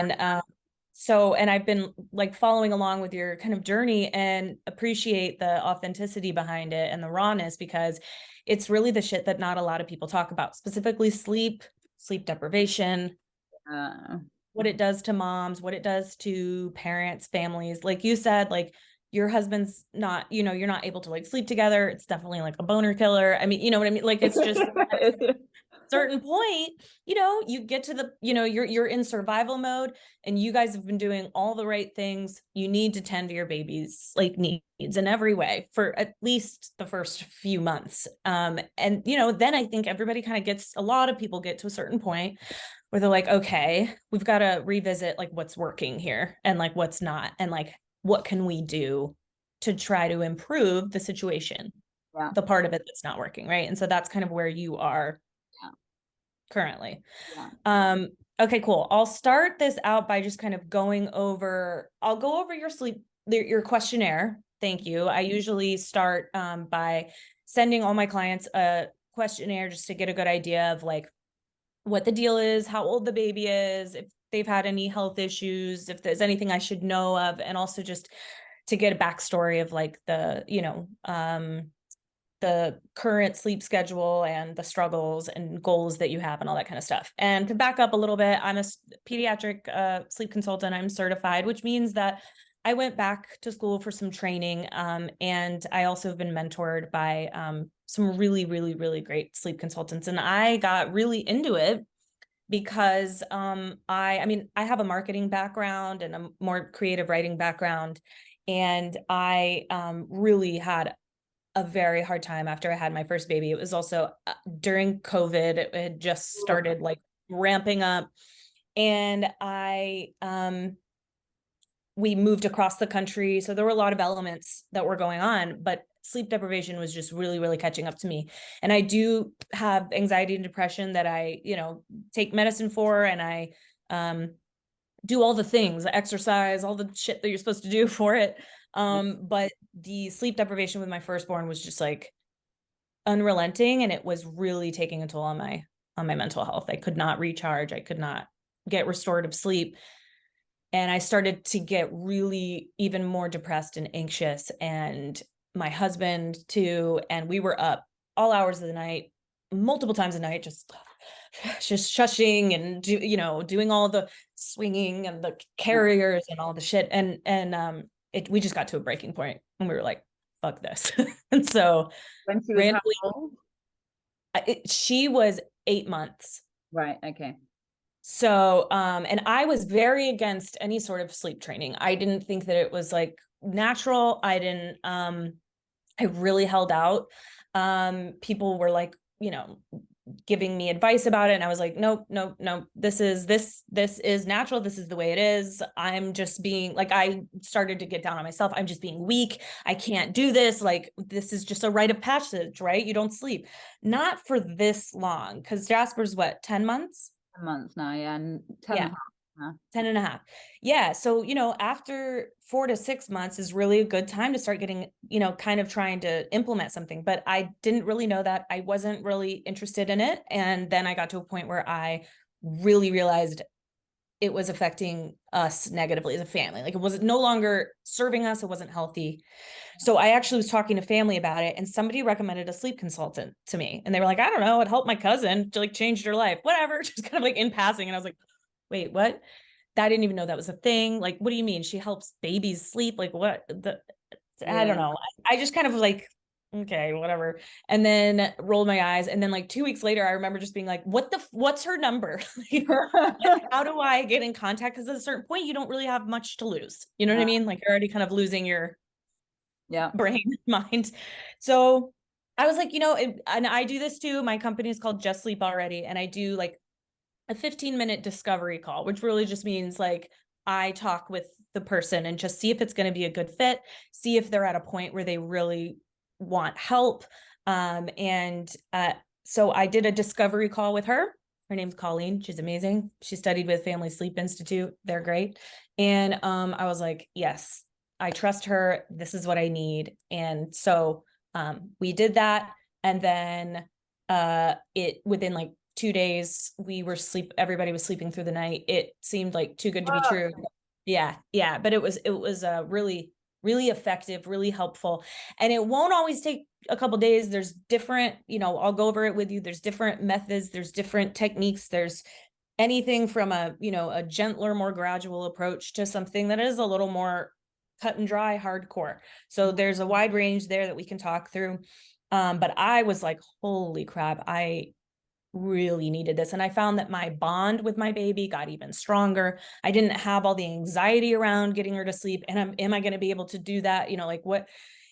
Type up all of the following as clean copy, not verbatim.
And I've been like following along with your kind of journey and appreciate the authenticity behind it and the rawness, because it's really the shit that not a lot of people talk about, specifically sleep deprivation, Uh, what it does to moms, what it does to parents, families. Like you said, like your husband's not, you're not able to like sleep together. It's definitely like a boner killer. I mean, you know what I mean? Like it's just certain point, you get to the, you're in survival mode, and you guys have been doing all the right things. You need to tend to your baby's like needs in every way for at least the first few months. And then I think everybody kind of gets, a lot of people get to a certain point where they're like, okay, we've got to revisit like what's working here and like what's not, and like what can we do to try to improve the situation, yeah, the part of it that's not working, right? And so that's kind of where you are yeah, currently. yeah. Um, okay, cool. I'll start this out by just kind of I'll go over your questionnaire. Thank you. I usually start by sending all my clients a questionnaire just to get a good idea of like what the deal is, how old the baby is, if they've had any health issues, if there's anything I should know of, and also just to get a backstory of like the current sleep schedule and the struggles and goals that you have and all that kind of stuff. And to back up a little bit, I'm a pediatric sleep consultant. I'm certified, which means that I went back to school for some training. And I also have been mentored by some really, really, really great sleep consultants. And I got really into it because I mean, I have a marketing background and a more creative writing background. And I really had a very hard time after I had my first baby. It was also during COVID. It had just started like ramping up. And we moved across the country. So there were a lot of elements that were going on, but sleep deprivation was just really, really catching up to me. And I do have anxiety and depression that I, take medicine for, and I do all the things, exercise, all the shit that you're supposed to do for it. But the sleep deprivation with my firstborn was just like unrelenting, and it was really taking a toll on my mental health. I could not recharge. I could not get restorative sleep. And I started to get really even more depressed and anxious, and my husband too. And we were up all hours of the night, multiple times a night, just shushing and doing all the swinging and the carriers and all the shit. And we just got to a breaking point, and we were like, fuck this. And so When she was how randomly, old? she was 8 months. Right. Okay. So, and I was very against any sort of sleep training. I didn't think that it was like natural. I really held out. People were like, giving me advice about it. And I was like, nope, nope, nope. This is natural. This is the way it is. I'm just being like, I started to get down on myself. I'm just being weak. I can't do this. Like, this is just a rite of passage, right? You don't sleep. Not for this long. Cause Jasper's what, 10 months? 10 months now, yeah, and 10 and Yeah. a half. Huh? 10 and a half. Yeah. So, after 4 to 6 months is really a good time to start getting, kind of trying to implement something. But I didn't really know that. I wasn't really interested in it. And then I got to a point where I really realized it was affecting us negatively as a family. Like it was no longer serving us. It wasn't healthy. So I actually was talking to family about it, and somebody recommended a sleep consultant to me. And they were like, I don't know, it helped my cousin to like change her life, whatever, just kind of like in passing. And I was like, wait, what? I didn't even know that was a thing. Like, what do you mean? She helps babies sleep? Like, what? I don't Yeah. know. I just kind of was like, okay, whatever. And then rolled my eyes. And then like 2 weeks later, I remember just being like, what's her number? How do I get in contact? Because at a certain point, you don't really have much to lose. You know what I Yeah. mean? Like you're already kind of losing your Yeah. brain, mind. So I was like, and I do this too. My company is called Just Sleep Already. And I do like a 15-minute discovery call, which really just means like I talk with the person and just see if it's going to be a good fit, see if they're at a point where they really want help. And so I did a discovery call with her. Her name's Colleen. She's amazing. She studied with Family Sleep Institute. They're great. And I was like, yes, I trust her. This is what I need. And so we did that. And then it within like 2 days everybody was sleeping through the night. It seemed like too good to be Oh, true. Yeah, but it was really, really effective, really helpful. And it won't always take a couple days. There's different, I'll go over it with you. There's different methods, there's different techniques. There's anything from a gentler, more gradual approach to something that is a little more cut and dry, hardcore. So there's a wide range there that we can talk through. But I was like, holy crap, I really needed this. And I found that my bond with my baby got even stronger. I didn't have all the anxiety around getting her to sleep. And am I going to be able to do that? Like what,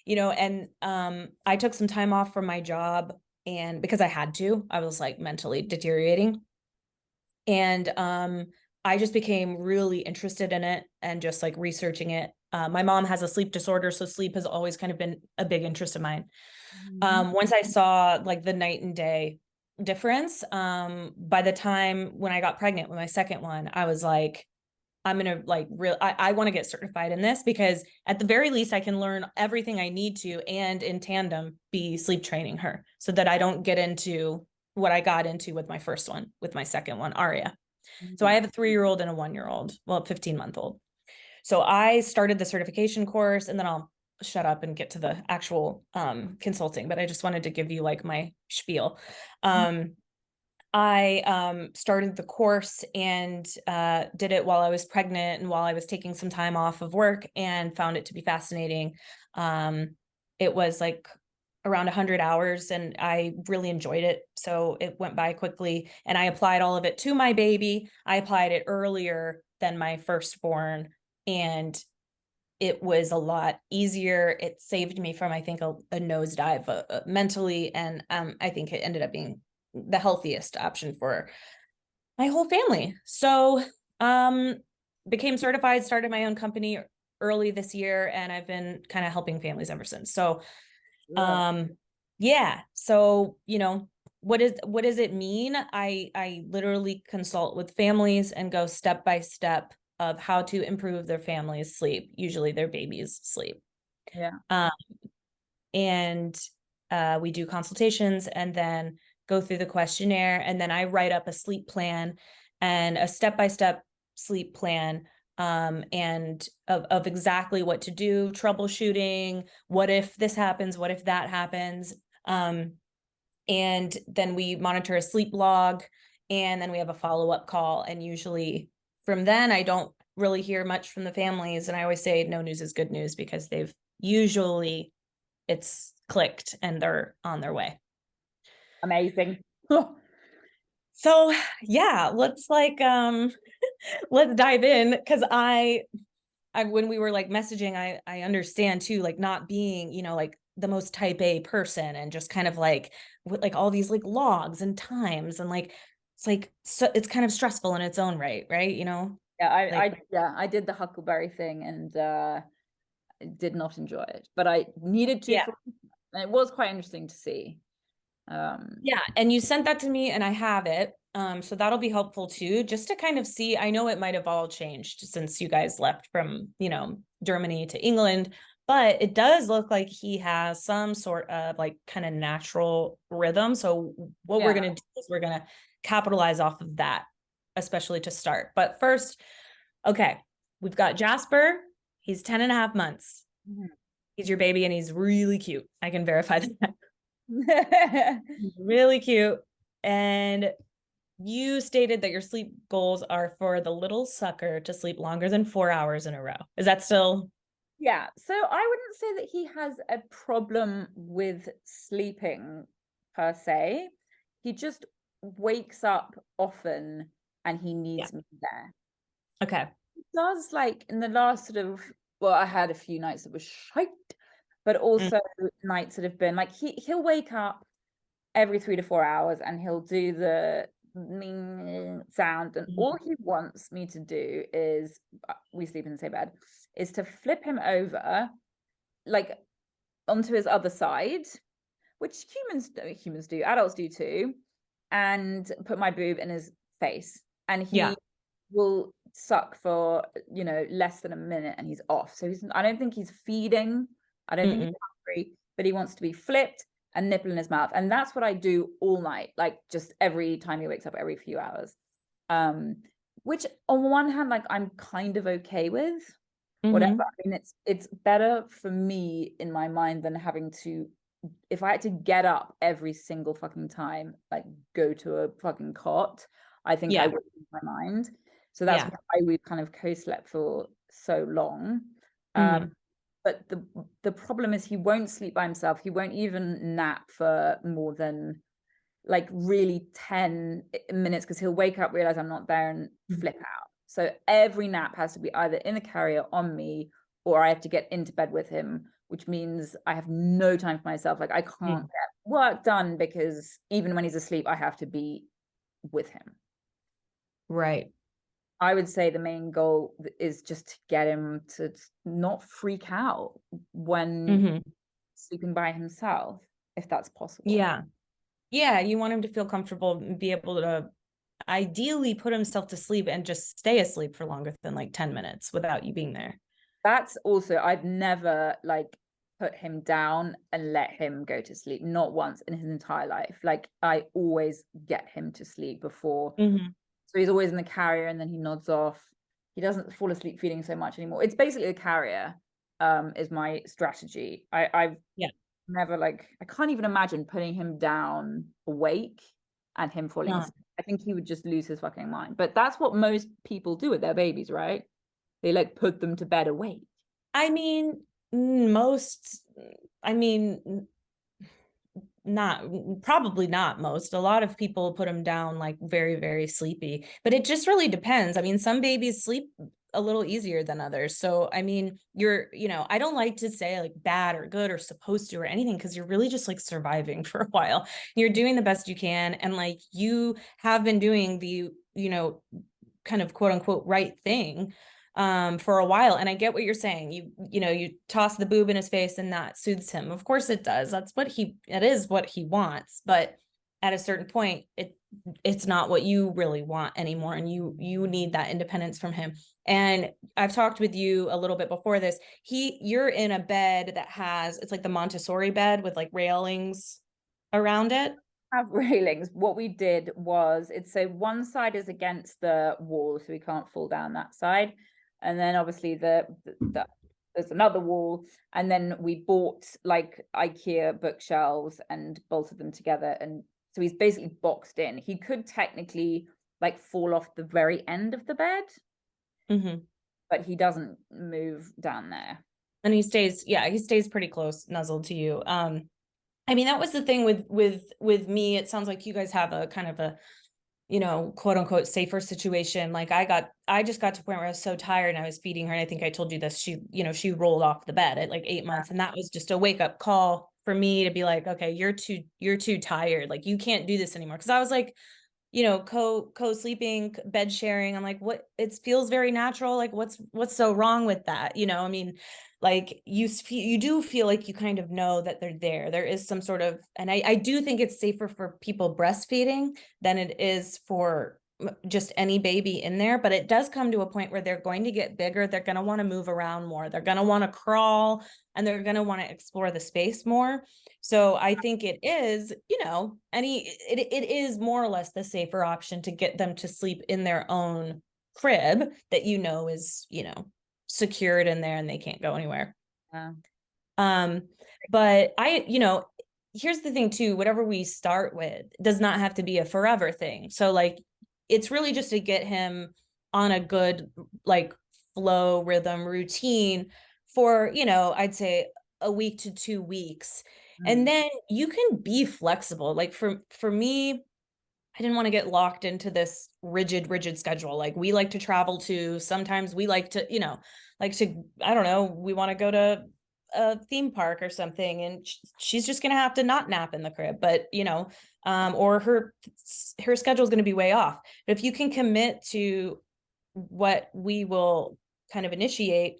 and I took some time off from my job, and because I had to, I was like mentally deteriorating. And I just became really interested in it and just like researching it. My mom has a sleep disorder, so sleep has always kind of been a big interest of mine. Once I saw like the night and day difference, by the time when I got pregnant with my second one, I was like, I'm gonna like I want to get certified in this, because at the very least I can learn everything I need to, and in tandem be sleep training her, so that I don't get into what I got into with my first one, with my second one, Aria. So I have a 3-year-old and a 1-year-old, well, 15-month-old. So I started the certification course, and then I'll shut up and get to the actual consulting, but I just wanted to give you like my spiel. I started the course and did it while I was pregnant and while I was taking some time off of work, and found it to be fascinating. It was like around 100 hours, and I really enjoyed it. So it went by quickly, and I applied all of it to my baby. I applied it earlier than my firstborn, and it was a lot easier. It saved me from, I think, a nosedive mentally. And I think it ended up being the healthiest option for my whole family. So became certified, started my own company early this year, and I've been kind of helping families ever since. So yeah. So, what does it mean? I literally consult with families and go step by step of how to improve their family's sleep, usually their baby's sleep. Yeah. And we do consultations and then go through the questionnaire, and then I write up a sleep plan and a step-by-step sleep plan, and of exactly what to do, troubleshooting, what if this happens, what if that happens. And then we monitor a sleep log, and then we have a follow-up call. And usually from then, I don't really hear much from the families. And I always say no news is good news, because it's clicked and they're on their way. Amazing. So yeah, let's let's dive in, because I when we were like messaging, I understand too, like not being, like the most type A person, and just kind of like with like all these like logs and times, and like it's like, so it's kind of stressful in its own right? Yeah, Like, I did the Huckleberry thing, and did not enjoy it, but I needed to yeah. and it was quite interesting to see. Yeah, and you sent that to me and I have it. So that'll be helpful too, just to kind of see. I know it might have all changed since you guys left from, Germany to England, but it does look like he has some sort of like kind of natural rhythm. So what we're going to do is we're going to capitalize off of that, especially to start. But first, okay, we've got Jasper. He's 10 and a half months. He's your baby and he's really cute. I can verify that. Really cute. And you stated that your sleep goals are for the little sucker to sleep longer than 4 hours in a row. Is that still? Yeah, so I wouldn't say that he has a problem with sleeping per se. He just wakes up often and he needs me there. Okay. He does, like in the last sort of, well, I had a few nights that was shite, but also nights that have been like he'll wake up every 3 to 4 hours and he'll do the sound, and all he wants me to do is, we sleep in the same bed, is to flip him over like onto his other side, which humans do, adults do too, and put my boob in his face, and he will suck for less than a minute and he's off. So I don't think he's feeding, I don't think he's hungry, but he wants to be flipped, and nipple in his mouth. And that's what I do all night, like just every time he wakes up, every few hours. Which on one hand, like I'm kind of okay with. Whatever. Mm-hmm. I mean, it's better for me in my mind than having to, if I had to get up every single fucking time, like go to a fucking cot, I think I Yeah. would lose my mind. So that's Yeah. why we've kind of co-slept for so long. Mm-hmm. But the problem is he won't sleep by himself. He won't even nap for more than like really 10 minutes, because he'll wake up, realize I'm not there, and flip out. So every nap has to be either in the carrier on me, or I have to get into bed with him, which means I have no time for myself. Like I can't get work done because even when he's asleep, I have to be with him. Right. I would say the main goal is just to get him to not freak out when Mm-hmm. sleeping by himself, if that's possible. Yeah. Yeah. You want him to feel comfortable and be able to ideally put himself to sleep and just stay asleep for longer than like 10 minutes without you being there. That's also, I've never like put him down and let him go to sleep, not once in his entire life. Like I always get him to sleep before. Mm-hmm. So he's always in the carrier and then he nods off. He doesn't fall asleep feeding so much anymore. It's basically the carrier is my strategy. I've Yeah. never, like, I can't even imagine putting him down awake and him falling No. asleep. I think he would just lose his fucking mind. But that's what most people do with their babies, right? They like put them to bed awake. I mean, most, I mean, not probably not most. A lot of people put them down like very, very sleepy, but it just really depends. I mean, some babies sleep a little easier than others. So, I mean, I don't like to say like bad or good or supposed to or anything, because you're really just like surviving for a while. You're doing the best you can. And like you have been doing the, kind of quote unquote right thing for a while. And I get what you're saying. You toss the boob in his face and that soothes him. Of course it does. It is what he wants. But at a certain point, it's not what you really want anymore. And you need that independence from him. And I've talked with you a little bit before this. You're in a bed that it's like the Montessori bed with like railings around it. Have railings. What we did was, it's so one side is against the wall, so we can't fall down that side. And then obviously there's another wall. And then we bought like IKEA bookshelves and bolted them together. And so he's basically boxed in. He could technically like fall off the very end of the bed, Mm-hmm. but he doesn't move down there. And he stays pretty close, nuzzled to you. I mean, that was the thing with me. It sounds like you guys have a kind of a, quote unquote safer situation. Like I just got to a point where I was so tired and I was feeding her. And I think I told you this, she rolled off the bed at like 8 months. And that was just a wake up call for me to be like, okay, you're too tired. Like you can't do this anymore. Cause I was like, co-sleeping, bed sharing. I'm like, what? It feels very natural. Like what's so wrong with that? I mean, like you do feel like you kind of know that they're there. There is some sort of, and I do think it's safer for people breastfeeding than it is for just any baby in there. But it does come to a point where they're going to get bigger. They're going to want to move around more. They're going to want to crawl and they're going to want to explore the space more. So I think it is, it is more or less the safer option to get them to sleep in their own crib that is, secured in there and they can't go anywhere. Yeah. But here's the thing too, whatever we start with does not have to be a forever thing. So like, it's really just to get him on a good, like flow rhythm routine for, I'd say a week to 2 weeks. And then you can be flexible. Like for me, I didn't want to get locked into this rigid schedule. Like we like to travel to, sometimes we like to, I don't know, we want to go to a theme park or something. And she's just going to have to not nap in the crib, but or her schedule is going to be way off. But if you can commit to what we will kind of initiate,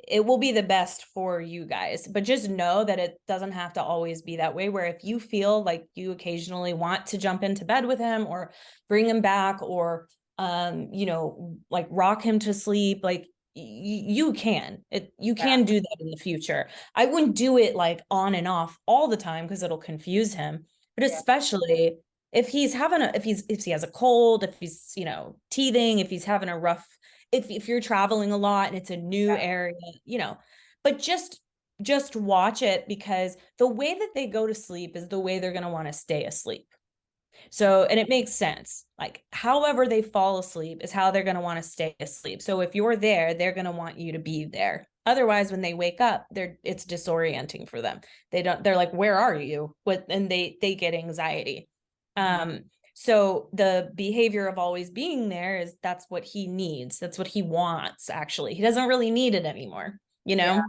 it will be the best for you guys. But just know that it doesn't have to always be that way, where if you feel like you occasionally want to jump into bed with him or bring him back or like rock him to sleep, like you can you Yeah. can do that in the future. I wouldn't do it like on and off all the time because it'll confuse him, but Yeah. especially if he's having a if he has a cold, if he's, you know, teething, if he's having a rough, if you're traveling a lot and it's a new Yeah. area, you know, but just watch it, because the way that they go to sleep is the way they're going to want to stay asleep. So, and it makes sense. Like, however they fall asleep is how they're going to want to stay asleep. So if you're there, they're going to want you to be there. Otherwise, when they wake up, it's disorienting for them. They're like, where are you? And they get anxiety. Mhm. So the behavior of always being there is that's what he needs. That's what he wants, actually. He doesn't really need it anymore, you Yeah. know?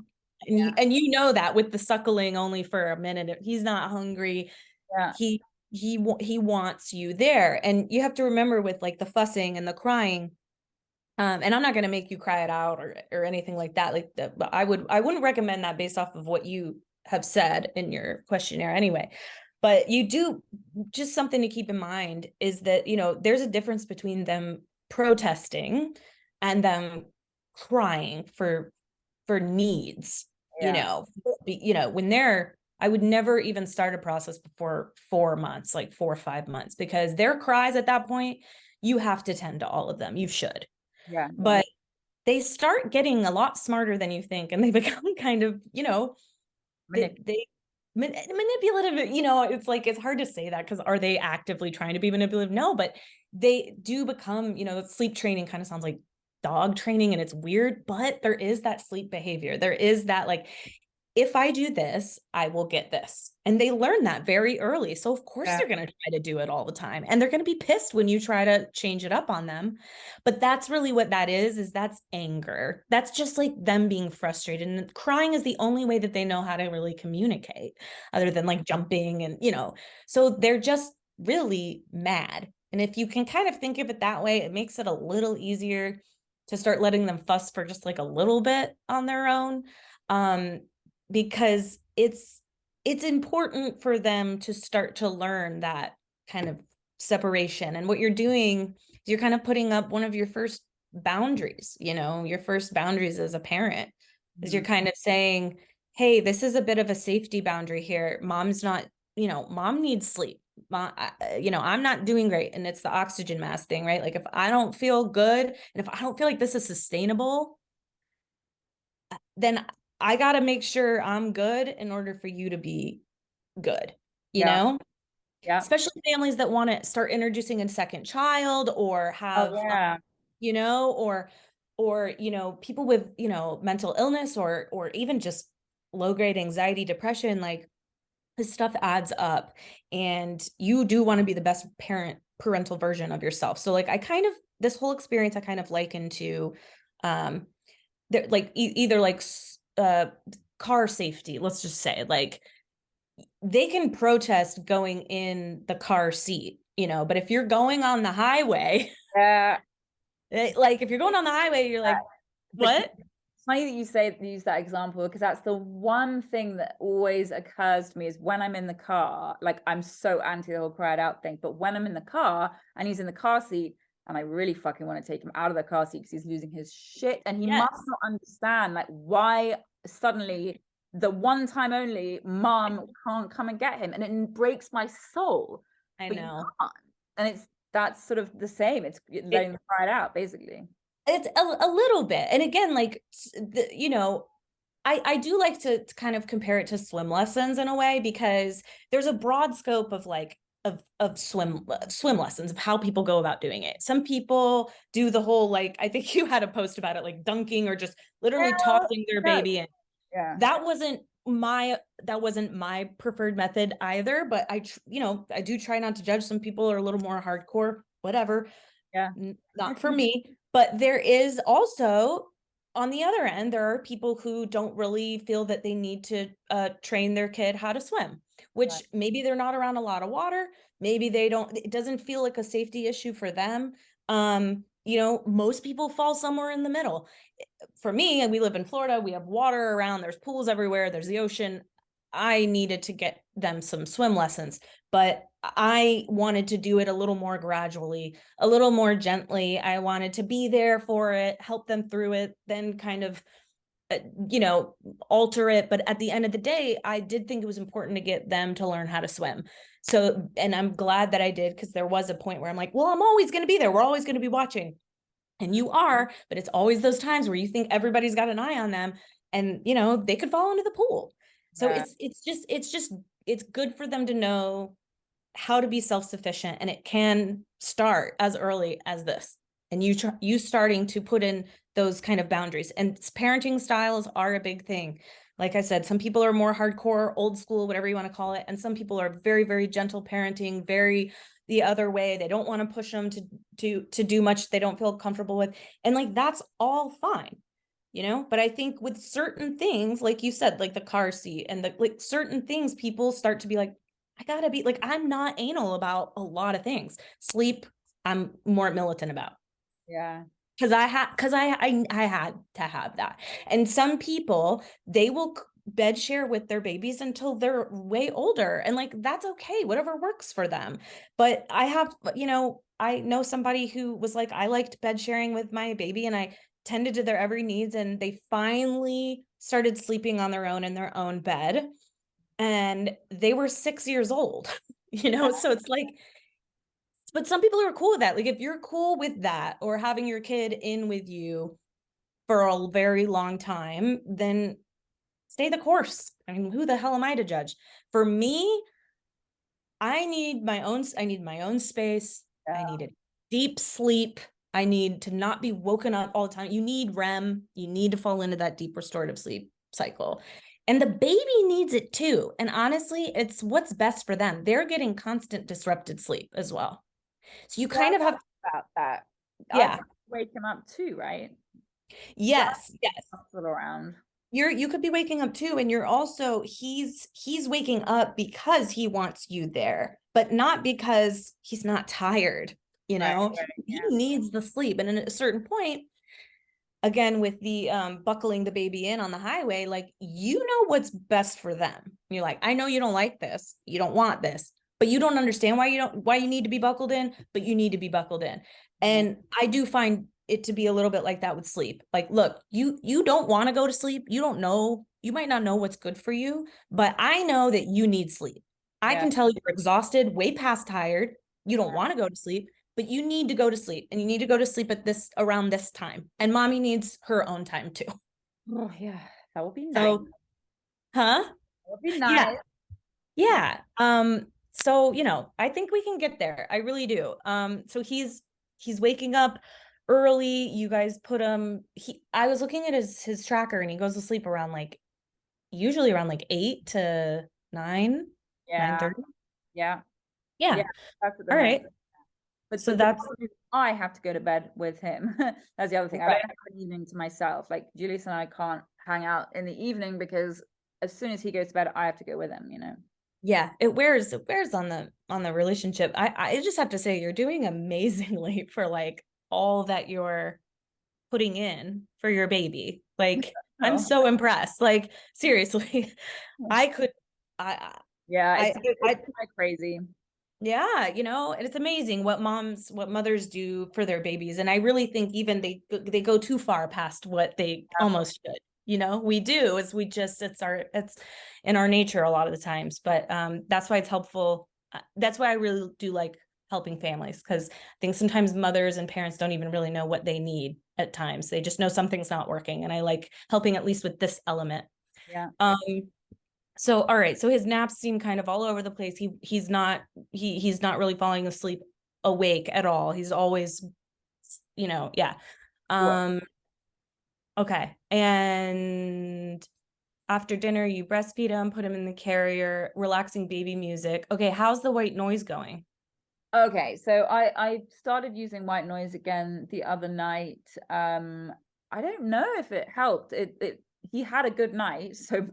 Yeah. And you know that with the suckling only for a minute, if he's not hungry, Yeah. he wants you there. And you have to remember with like the fussing and the crying, and I'm not going to make you cry it out or anything like that, like that, but I wouldn't recommend that based off of what you have said in your questionnaire anyway. But you do, just something to keep in mind is that, you know, there's a difference between them protesting and them crying for needs, Yeah. you know, when they're, I would never even start a process before 4 months, like 4 or 5 months, because their cries at that point, you have to tend to all of them. You should. Yeah. But they start getting a lot smarter than you think, and they become kind of, you know, they manipulative, you know, it's like, it's hard to say that because are they actively trying to be manipulative? No, but they do become, you know, sleep training kind of sounds like dog training, and it's weird, but there is that sleep behavior. There is that, like, if I do this, I will get this. And they learn that very early. So of course Yeah. they're going to try to do it all the time. And they're going to be pissed when you try to change it up on them. But that's really what that is that's anger. That's just like them being frustrated. And crying is the only way that they know how to really communicate, other than like jumping and, you know, so they're just really mad. And if you can kind of think of it that way, it makes it a little easier to start letting them fuss for just like a little bit on their own. Um, because it's important for them to start to learn that kind of separation. And what you're doing is you're kind of putting up one of your first boundaries, you know, your first boundaries as a parent is you're Mhm. kind of saying, hey, this is a bit of a safety boundary here. Mom's not, you know, mom needs sleep. Mom, you know, I'm not doing great. And it's the oxygen mask thing, right? Like if I don't feel good and if I don't feel like this is sustainable, then I got to make sure I'm good in order for you to be good, you Yeah. know? Yeah. Especially families that want to start introducing a second child or Oh have, yeah. you know, or, you know, people with, you know, mental illness or even just low grade anxiety, depression, like this stuff adds up, and you do want to be the best parental version of yourself. So like, I kind of, this whole experience, I kind of liken to, um, they're like either like car safety, let's just say, like they can protest going in the car seat, you know, but if you're going on the highway, Yeah. like if you're going on the highway, you're like, But what? it's funny that use that example because that's the one thing that always occurs to me is when I'm in the car, like I'm so anti the whole cried out thing, but when I'm in the car and he's in the car seat and I really fucking want to take him out of the car seat because he's losing his shit and he Yes, must not understand like why suddenly the one time only mom can't come and get him and it breaks my soul, I but you know. can't. And that's sort of the same. It's letting them cry it out basically. It's a little bit. And again, like, you know, I do like to kind of compare it to swim lessons in a way, because there's a broad scope of like, of swim lessons, of how people go about doing it. Some people do the whole, like, I think you had a post about it, like dunking or just literally Yeah, tossing their no. baby in. Yeah. That wasn't my preferred method either, but you know, I do try not to judge. Some people are a little more hardcore, whatever. Yeah. Not for me. But there is also, on the other end, there are people who don't really feel that they need to train their kid how to swim, Right. which maybe they're not around a lot of water. Maybe they don't, it doesn't feel like a safety issue for them. You know, most people fall somewhere in the middle. For me, and we live in Florida, we have water around, there's pools everywhere, there's the ocean. I needed to get them some swim lessons, but I wanted to do it a little more gradually, a little more gently. I wanted to be there for it, help them through it, then kind of, uh, you know, alter it. But at the end of the day, I did think it was important to get them to learn how to swim. So, and I'm glad that I did, because there was a point where I'm like, well, I'm always going to be there. We're always going to be watching. And you are, but it's always those times where you think everybody's got an eye on them, and, you know, they could fall into the pool. So Yeah. it's good for them to know how to be self-sufficient, and it can start as early as this, and you starting to put in those kind of boundaries. And parenting styles are a big thing. Like I said, some people are more hardcore, old school, whatever you want to call it, and some people are very, very gentle parenting, very the other way. They don't want to push them to do much they don't feel comfortable with, and like that's all fine, you know. But I think with certain things, like you said, like the car seat and the like, certain things, people start to be like, I gotta be like, I'm not anal about a lot of things. Sleep, I'm more militant about, Yeah. because I had to have that. And some people, they will bed share with their babies until they're way older, and like that's okay, whatever works for them. But I have, you know, I know somebody who was like, I liked bed sharing with my baby, and I tended to their every needs, and they finally started sleeping on their own in their own bed, and they were 6 years old. You Yeah. know, so it's like, but some people are cool with that. Like if you're cool with that, or having your kid in with you for a very long time, then stay the course. I mean, who the hell am I to judge? For me, I need my own space. I Yeah. need a deep sleep. I need to not be woken up all the time. You need REM. You need to fall into that deep restorative sleep cycle. And the baby needs it too. And honestly, it's what's best for them. They're getting constant disrupted sleep as well. So you Yeah, I kind of have, wonder about that. I'd have yeah, to wake him up too, right? Because yes, yes. I'm still around. You could be waking up too, and you're also, he's waking up because he wants you there, but not because he's not tired, you Right, know. right, He yeah. needs the sleep. And at a certain point, again, with the buckling the baby in on the highway, like, you know what's best for them. You're like, I know you don't like this, you don't want this, but you don't understand why you need to be buckled in, but you need to be buckled in. Yeah. And I do find it to be a little bit like that with sleep. Like, look, you don't want to go to sleep, you don't know, you might not know what's good for you, but I know that you need sleep. I Yeah. can tell you're exhausted, way past tired, you don't want to go to sleep, but you need to go to sleep, and you need to go to sleep at this, around this time, and mommy needs her own time too. Oh, yeah. That would be nice. So, huh? That would be Yeah, nice. yeah. So, you know, I think we can get there, I really do. So he's waking up early. You guys put him, I was looking at his tracker, and he goes to sleep around like, usually around like 8 to 9, Yeah. 9:30. Yeah. Yeah. Yeah. That's at the All moment. right. But So the that's problem is I have to go to bed with him. That's the other thing. I don't right. have an evening to myself. Like Julius and I can't hang out in the evening because as soon as he goes to bed, I have to go with him, you know? Yeah, it wears on the relationship. I just have to say, you're doing amazingly for like all that you're putting in for your baby. Like, I'm Oh. so impressed. Like, seriously. I could I Yeah, I it's quite crazy. yeah, you know, and it's amazing what mothers do for their babies. And I really think even they go too far past what they almost should. You know, we do, is we just, it's in our nature a lot of the times. But that's why it's helpful. That's why I really do like helping families, because I think sometimes mothers and parents don't even really know what they need at times. They just know something's not working. And I like helping at least with this element. Yeah. Um, so, all right. So his naps seem kind of all over the place. He's not really falling asleep awake at all. He's always, you know, yeah. What? Um, okay. And after dinner, you breastfeed him, put him in the carrier, relaxing baby music. Okay, how's the white noise going? Okay, so I started using white noise again the other night. I don't know if it helped. It he had a good night, so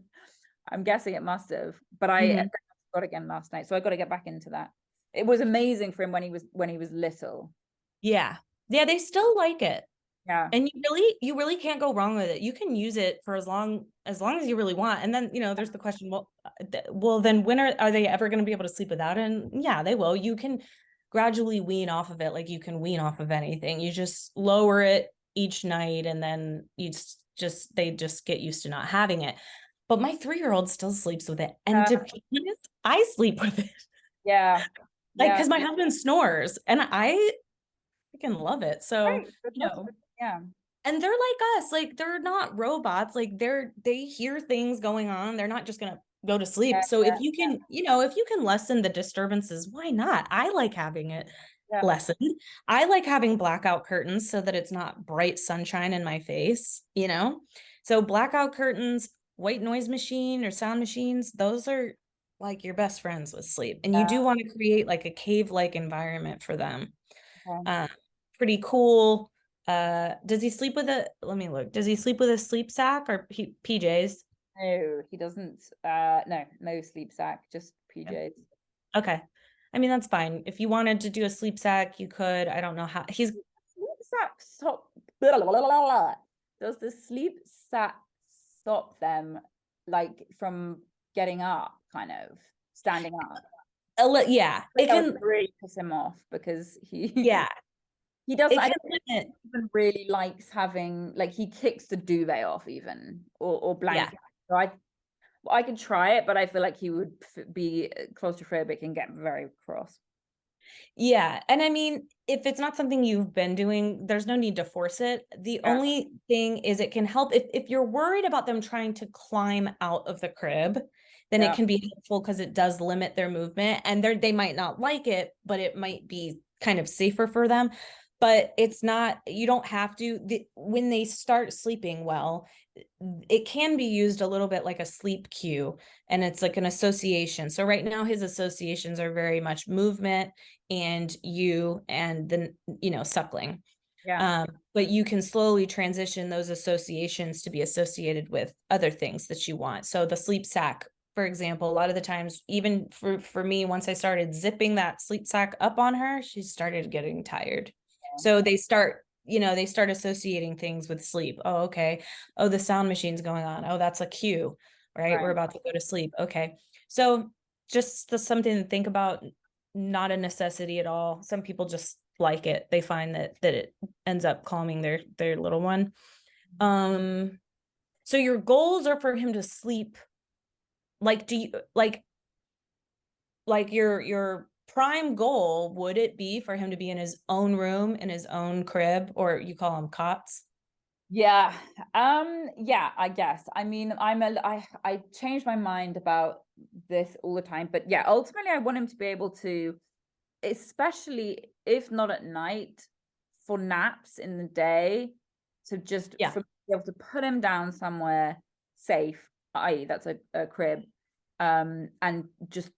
I'm guessing it must have. But I Mhm. got again last night, so I got to get back into that. It was amazing for him when he was little. Yeah. Yeah, they still like it. Yeah. And you really can't go wrong with it. You can use it for as long as you really want. And then, there's the question, well, then when are they ever going to be able to sleep without it? And yeah, they will. You can gradually wean off of it like you can wean off of anything. You just lower it each night, and then they just get used to not having it. But my 3-year-old still sleeps with it. And to be honest, I sleep with it. Yeah. Like, Yeah. because my husband snores and I freaking love it. So, Right. But you that's know, yeah. and they're like us, like they're not robots, like they hear things going on, they're not just gonna go to Yeah. sleep. So Yeah. if you can lessen the disturbances, why not? I like having it Yeah. lessened. I like having blackout curtains so that it's not bright sunshine in my face. So blackout curtains, white noise machine or sound machines, those are like your best friends with sleep, and you Yeah. do want to create like a cave-like environment for them. Okay. uh, Pretty cool. Does he sleep with a, let me look. Does he sleep with a sleep sack or PJs? No, he doesn't. No, no sleep sack, just Yeah. PJs. Okay. I mean, that's fine. If you wanted to do a sleep sack, you could. I don't know how he's Sleep sack stop. Blah, blah, blah, blah, blah. Does the sleep sack stop them like from getting up, kind of standing up? yeah, Like it that would can, really piss him off because he yeah, he does. it I can don't think limit. he even really likes having like he kicks the duvet off even or Yeah. blanket. So I could try it, but I feel like he would be claustrophobic and get very cross. Yeah. And I mean, if it's not something you've been doing, there's no need to force it. The Yeah, only thing is it can help if you're worried about them trying to climb out of the crib, then it yeah, can be helpful because it does limit their movement, and they might not like it, but it might be kind of safer for them. But it's not, you don't have to. When they start sleeping well, it can be used a little bit like a sleep cue, and it's like an association. So right now his associations are very much movement and then suckling. yeah. But you can slowly transition those associations to be associated with other things that you want. So the sleep sack, for example, a lot of the times, even for me, once I started zipping that sleep sack up on her, she started getting tired. So they start associating things with sleep. Oh, okay. Oh, the sound machine's going on. Oh, that's a cue, right? We're Right. about to go to sleep. Okay. So just something to think about, not a necessity at all. Some people just like it. They find that it ends up calming their little one. So your goals are for him to sleep. Like, do you like your prime goal, would it be for him to be in his own room, in his own crib, or you call them cots? Yeah. Yeah, I guess. I mean, I change my mind about this all the time, but yeah, ultimately I want him to be able to, especially if not at night, for naps in the day, to just Yeah. for me to be able to put him down somewhere safe, i.e., that's a crib, and just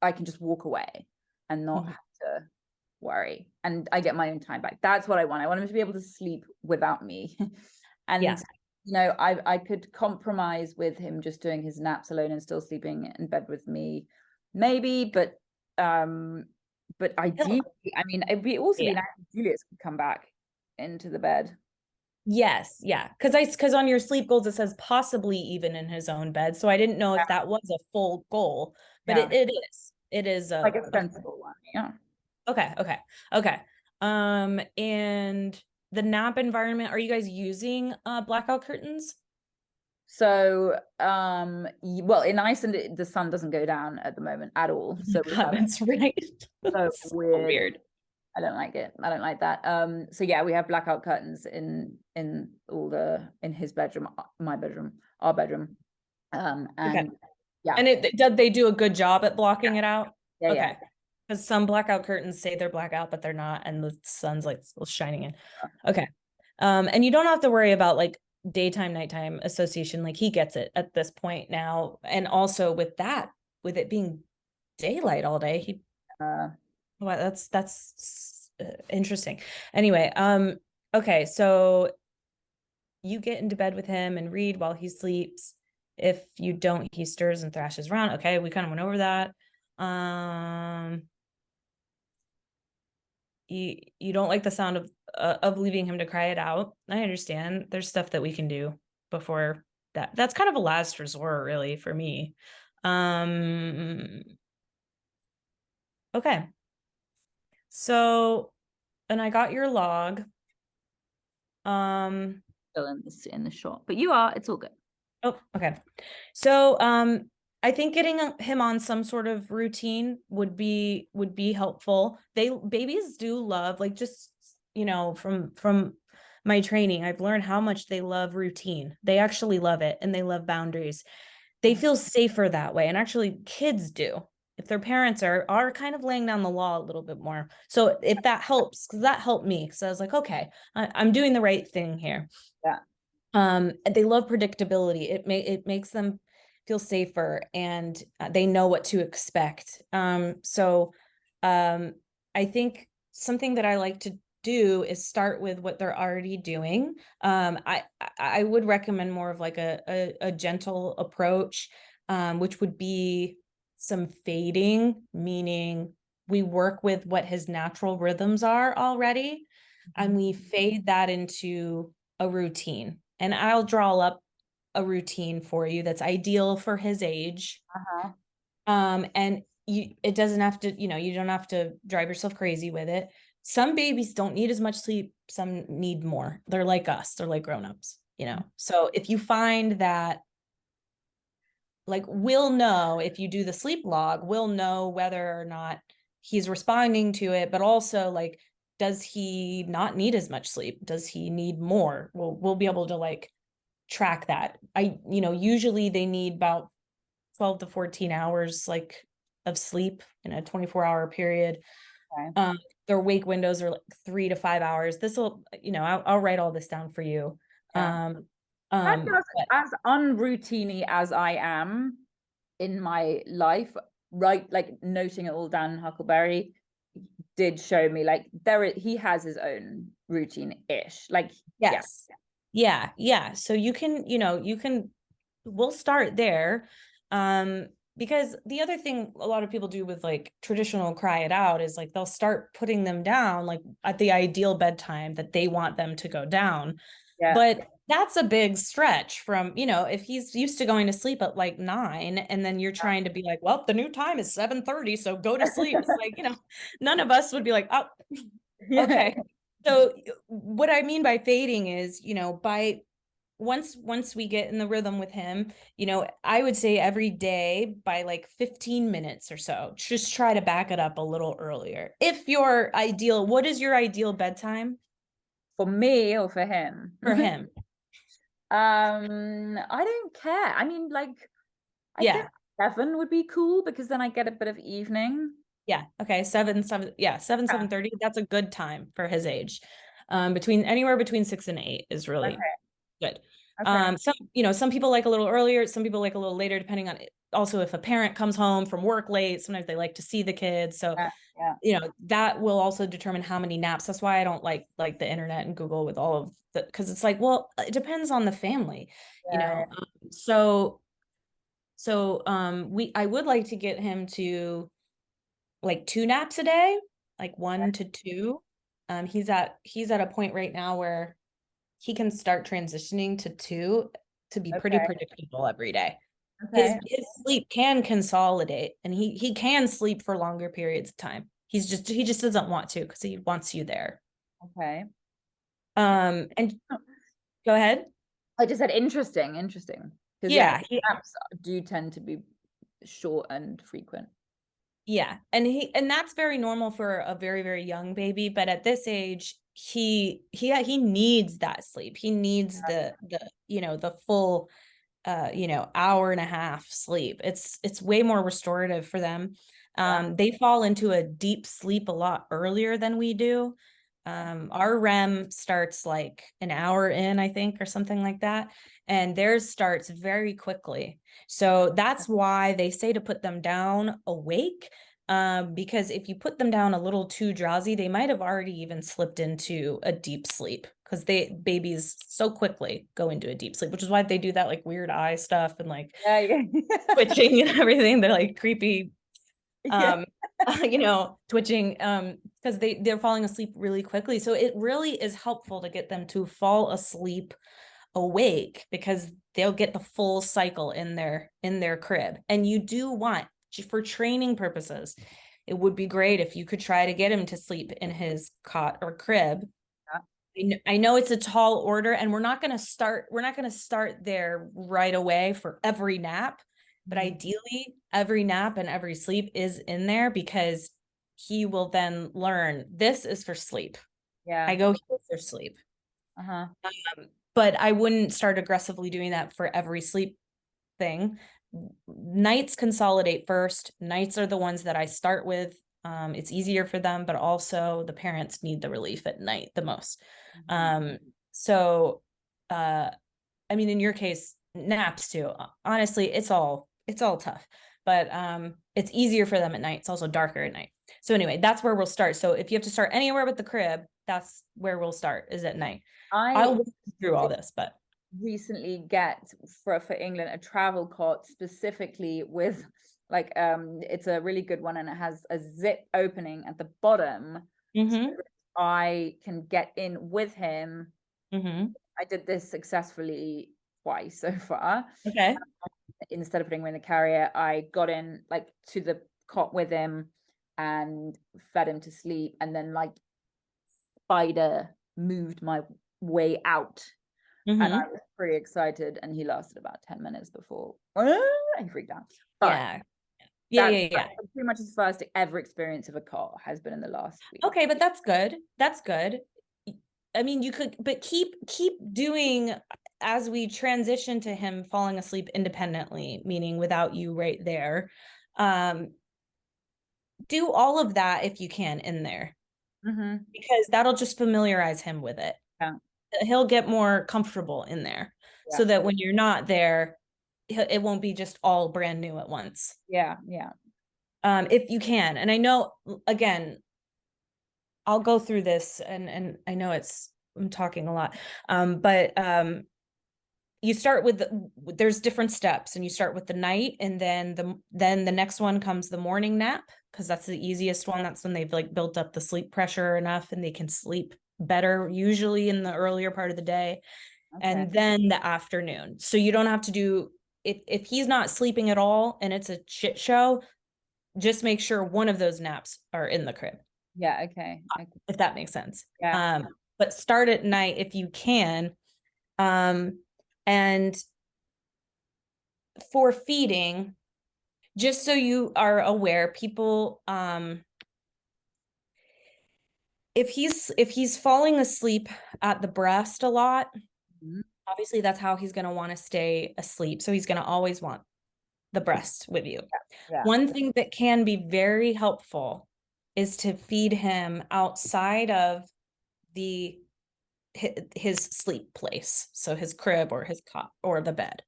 I can just walk away and not Mhm. have to worry, and I get my own time back. That's what I want. I want him to be able to sleep without me, Yeah. and I could compromise with him just doing his naps alone and still sleeping in bed with me, maybe, um but ideally, I mean, it'd be also be Yeah. nice if Julius could come back into the bed. Yes, yeah. Because on your sleep goals it says possibly even in his own bed. So I didn't know if Yeah, that was a full goal, but yeah, it is. It is like a sensible one. Yeah. okay, okay, okay. And the nap environment, are you guys using blackout curtains? So, well, in Iceland, the sun doesn't go down at the moment at all. So we God, have that's right. so That's so weird. weird. I don't like it. I don't like that. So yeah, we have blackout curtains in his bedroom, my bedroom, our bedroom. Okay. And yeah, And did they do a good job at yeah, blocking it out? yeah, yeah. Okay. Because some blackout curtains say they're blackout, but they're not, and the sun's like still shining in. Okay. And you don't have to worry about like daytime, nighttime association. Like he gets it at this point now. And also with it being daylight all day, Uh, well, that's interesting. Anyway, okay, so you get into bed with him and read while he sleeps. If you don't, he stirs and thrashes around. Okay, we kind of went over that. Um, you don't like the sound of leaving him to cry it out. I understand. There's stuff that we can do before that. That's kind of a last resort, really, for me. Um, okay. So, and I got your log. Still in the shot, but you are. It's all good. Oh, okay. So, I think getting him on some sort of routine would be helpful. Babies do love, like, just, from my training, I've learned how much they love routine. They actually love it, and they love boundaries. They feel safer that way, and actually kids do. If their parents are kind of laying down the law a little bit more. So if that helps, because that helped me, because I was like, okay, I'm doing the right thing here. Yeah. And they love predictability. It makes them feel safer, and they know what to expect. So I think something that I like to do is start with what they're already doing. I would recommend more of like a gentle approach, which would be some fading, meaning we work with what his natural rhythms are already, and we fade that into a routine. And I'll draw up a routine for you that's ideal for his age. Uh-huh. And it doesn't have to, you don't have to drive yourself crazy with it. Some babies don't need as much sleep, some need more. They're like us, they're like grown-ups. So if you find that, like, we'll know, if you do the sleep log, we'll know whether or not he's responding to it, but also, like, does he not need as much sleep? Does he need more? We'll be able to, like, track that. Usually they need about 12 to 14 hours, like, of sleep in a 24-hour period. Okay. Their wake windows are like 3 to 5 hours. This will, I'll write all this down for you. Yeah. Um, And but as unroutiny as I am in my life, right? Like noting it all down, Huckleberry did show me like he has his own routine-ish. Like, yeah. yes. Yeah. So we'll start there. Because the other thing a lot of people do with, like, traditional cry it out is, like, they'll start putting them down, like, at the ideal bedtime that they want them to go down. Yeah. But that's a big stretch from, if he's used to going to sleep at like 9, and then you're trying to be like, well, the new time is 7:30, so go to sleep. It's like, none of us would be like, oh, Yeah. okay. So what I mean by fading is, by once we get in the rhythm with him, I would say every day by like 15 minutes or so, just try to back it up a little earlier. What is your ideal bedtime For me or for him? for him? I don't care. I mean, like, I Yeah. guess 7 would be cool because then I get a bit of evening. Yeah. Okay. 7, yeah, 7, Yeah. 7:30. That's a good time for his age. Anywhere between 6 and 8 is really Okay. good. Okay. Some people like a little earlier, some people like a little later, depending on it. Also, if a parent comes home from work late, sometimes they like to see the kids. So, Yeah. Yeah. that will also determine how many naps. That's why I don't like the internet and Google with all of the, because it's like, well, it depends on the family, you Yeah. know. So I would like to get him to like 2 naps a day, like 1 to 2. He's at a point right now where he can start transitioning to 2 to be pretty Okay. predictable every day. His Okay. his sleep can consolidate, and he can sleep for longer periods of time. He just doesn't want to, because he wants you there. Okay. And go ahead. I just said interesting, interesting. Because yeah, Yeah, apps do tend to be short and frequent. yeah, and that's very normal for a very, very young baby, but at this age, he needs that sleep. He needs the full hour and a half sleep. It's way more restorative for them. Yeah. They fall into a deep sleep a lot earlier than we do. Our REM starts like an hour in, I think, or something like that, and theirs starts very quickly. So that's why they say to put them down awake, because if you put them down a little too drowsy, they might have already even slipped into a deep sleep, because babies so quickly go into a deep sleep, which is why they do that like weird eye stuff and like Yeah. Yeah. twitching and everything. They're like creepy. Yeah. Um, twitching, because they're falling asleep really quickly. So it really is helpful to get them to fall asleep awake, because they'll get the full cycle in their crib. And you do want, for training purposes, it would be great if you could try to get him to sleep in his cot or crib. I know it's a tall order, and we're not going to start there right away for every nap, but ideally every nap and every sleep is in there, because he will then learn this is for sleep. I go here for sleep. But I wouldn't start aggressively doing that for every sleep thing. Nights consolidate first. Nights are the ones that I start with. It's easier for them, but also the parents need the relief at night the most. So, I mean, in your case, naps too. Honestly, it's all tough, but it's easier for them at night. It's also darker at night. So anyway, that's where we'll start. So if you have to start anywhere with the crib, that's where we'll start, is at night. I'll walk through all this, but recently get for England a travel cot specifically with like it's a really good one, and it has a zip opening at the bottom, so that I can get in with him. I did this successfully twice so far. Okay. Instead of putting him in the carrier, I got in like to the cot with him and fed him to sleep, and then like spider moved my way out. And I was pretty excited, and he lasted about 10 minutes before he freaked out. But yeah. Pretty much his first ever experience of a cot has been in the last week. Okay, but that's good. That's good. I mean, you could, but keep doing, as we transition to him falling asleep independently, meaning without you right there. Do all of that if you can in there, because that'll just familiarize him with it. He'll get more comfortable in there, so that when you're not there, it won't be just all brand new at once. If you can. And I know, again, I'll go through this, and I know I'm talking a lot, but you start with there's different steps, and you start with the night, and then the next one comes the morning nap, because that's the easiest one. That's when they've like built up the sleep pressure enough, and they can sleep better, usually in the earlier part of the day. And then the afternoon. So you don't have to do, if he's not sleeping at all and it's a shit show, just make sure one of those naps are in the crib. If that makes sense. But start at night if you can. And for feeding, just so you are aware, people, if he's falling asleep at the breast a lot, obviously that's how he's going to want to stay asleep. So he's going to always want the breast with you. One thing that can be very helpful is to feed him outside of his sleep place. So his crib or his cot or the bed.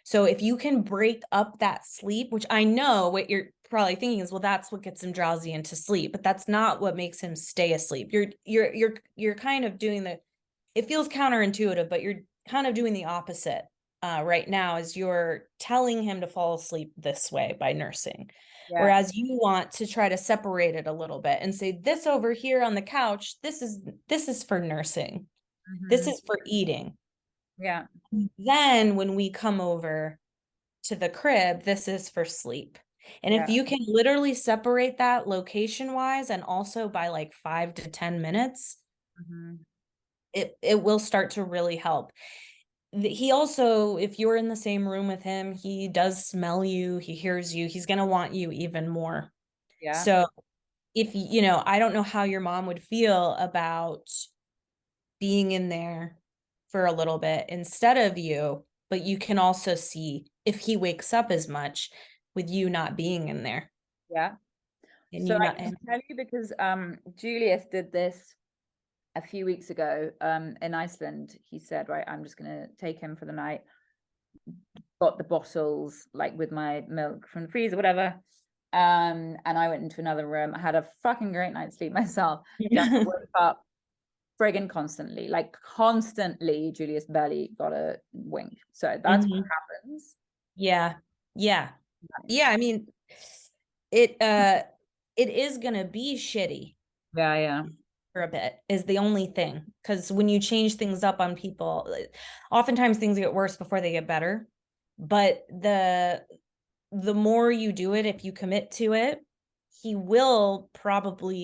So if you can break up that sleep, which I know what you're probably thinking is, well, that's what gets him drowsy into sleep, but that's not what makes him stay asleep. You're kind of doing it feels counterintuitive, but you're kind of doing the opposite right now, is you're telling him to fall asleep this way by nursing. Whereas you want to try to separate it a little bit and say, this over here on the couch, this is for nursing. This is for eating. Then when we come over to the crib, this is for sleep. And if you can literally separate that location wise, and also by like 5 to 10 minutes, it will start to really help. He also, if you're in the same room with him, he does smell you, he hears you, he's going to want you even more. So if, I don't know how your mom would feel about being in there for a little bit instead of you, but you can also see if he wakes up as much with you not being in there. And so I can tell you, because Julius did this a few weeks ago in Iceland. He said, right, I'm just gonna take him for the night, got the bottles like with my milk from the freezer, whatever, and I went into another room. I had a fucking great night's sleep myself. Just woke up friggin' constantly, Julius barely got a wink. So that's what happens. Yeah I mean, it it is going to be shitty Yeah, yeah. for a bit is the only thing. Because when you change things up on people, oftentimes things get worse before they get better. But the more you do it, if you commit to it, he will probably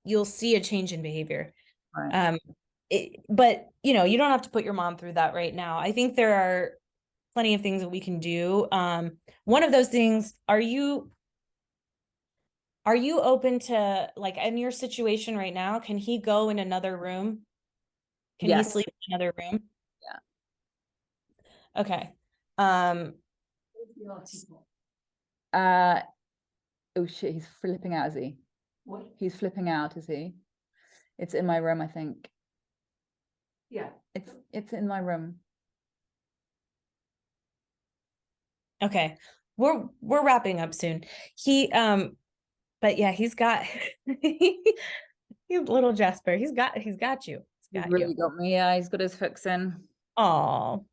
you'll see a change in behavior. Right. Um, but you don't have to put your mom through that right now. I think there are plenty of things that we can do. One of those things, are you open to, like, in your situation right now, can he go in another room? Can he Yes. sleep in another room? Yeah. Okay. Um, Uh, oh shit, he's flipping out, is he? What? He's flipping out, is he? It's in my room, I think. Yeah. It's in my room. okay. We're wrapping up soon. But yeah, he's got he's little Jasper. He's got you. He's He's got you. really got me. Yeah, he's got his hooks in. Oh,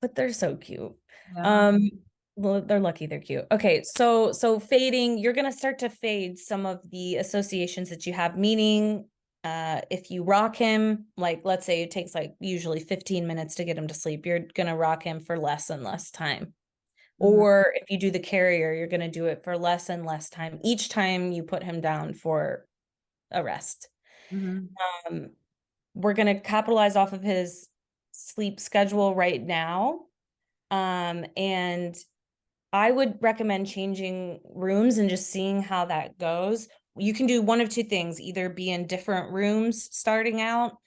but they're so cute. Yeah. Um, well, they're lucky they're cute. Okay, so fading, you're gonna start to fade some of the associations that you have, meaning if you rock him, like let's say it takes like usually 15 minutes to get him to sleep, you're gonna rock him for less and less time. Mhm. Or if you do the carrier, you're gonna do it for less and less time each time you put him down for a rest. Mhm. Um, we're gonna capitalize off of his sleep schedule right now. And I would recommend changing rooms and just seeing how that goes. You can do one of two things, either be in different rooms starting out,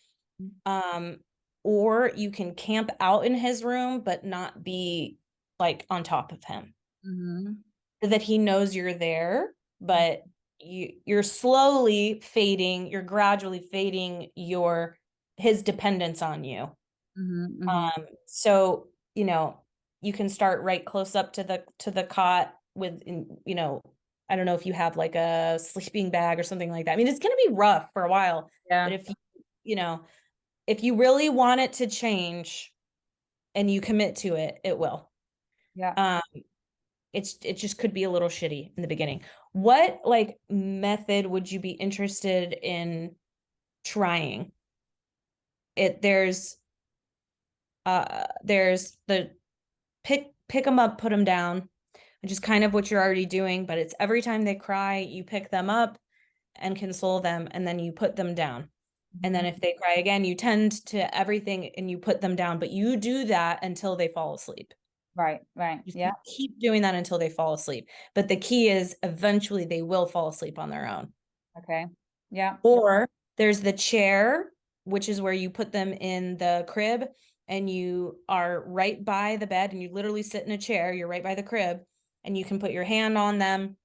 um, or you can camp out in his room, but not be like on top of him. Mhm. So that he knows you're there, but you're slowly fading, you're gradually fading his dependence on you. Mhm. Mhm. So, you can start right close up to the cot with, I don't know if you have like a sleeping bag or something like that. I mean, it's going to be rough for a while, Yeah. but you know, if you really want it to change and you commit to it, it will. Yeah. Um, it just could be a little shitty in the beginning. What like method would you be interested in trying? There's the pick them up, put them down, which is kind of what you're already doing, but it's every time they cry, you pick them up and console them, and then you put them down. And then Mhm. if they cry again, you tend to everything and you put them down, but you do that until they fall asleep. Right. Right. Just Yeah. keep doing that until they fall asleep. But the key is eventually they will fall asleep on their own. Okay. Yeah. Or there's the chair, which is where you put them in the crib and you are right by the bed and you literally sit in a chair. You're right by the crib and you can put your hand on them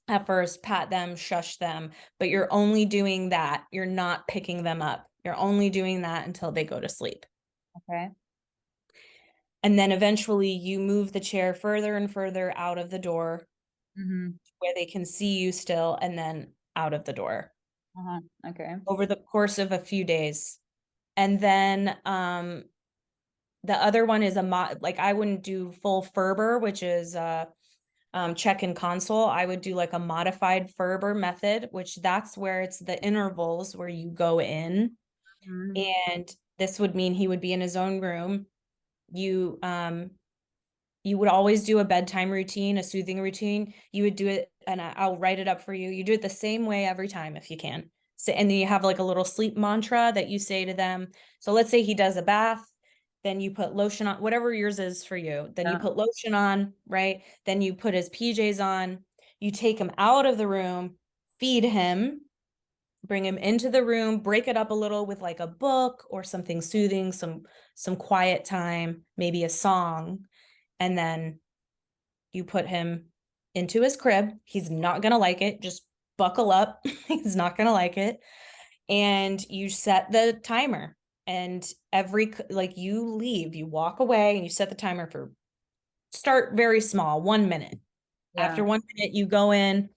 at first, pat them, shush them, but you're only doing that. You're not picking them up. You're only doing that until they go to sleep. Okay. And then eventually you move the chair further and further out of the door Mhm. where they can see you still, and then out of the door Uh-huh. Okay. over the course of a few days. And then the other one is like I wouldn't do full Ferber, which is check and console. I would do like a modified Ferber method, which that's where it's the intervals where you go in, Mhm. and this would mean he would be in his own room. You would always do a bedtime routine, a soothing routine. You would do it, and I'll write it up for you. You do it the same way every time if you can. So, and then you have like a little sleep mantra that you say to them. So let's say he does a bath, then you put lotion on, whatever yours is for you. Then you Yeah. put lotion on, right? Then you put his PJs on. You take him out of the room, feed him, bring him into the room, break it up a little with like a book or something soothing, some quiet time, maybe a song, and then you put him into his crib. He's not going to like it. Just buckle up. He's not going to like it. And you set the timer. And like you leave, you walk away and you set the timer for start very small, 1 minute. Yeah. After 1 minute, you go in.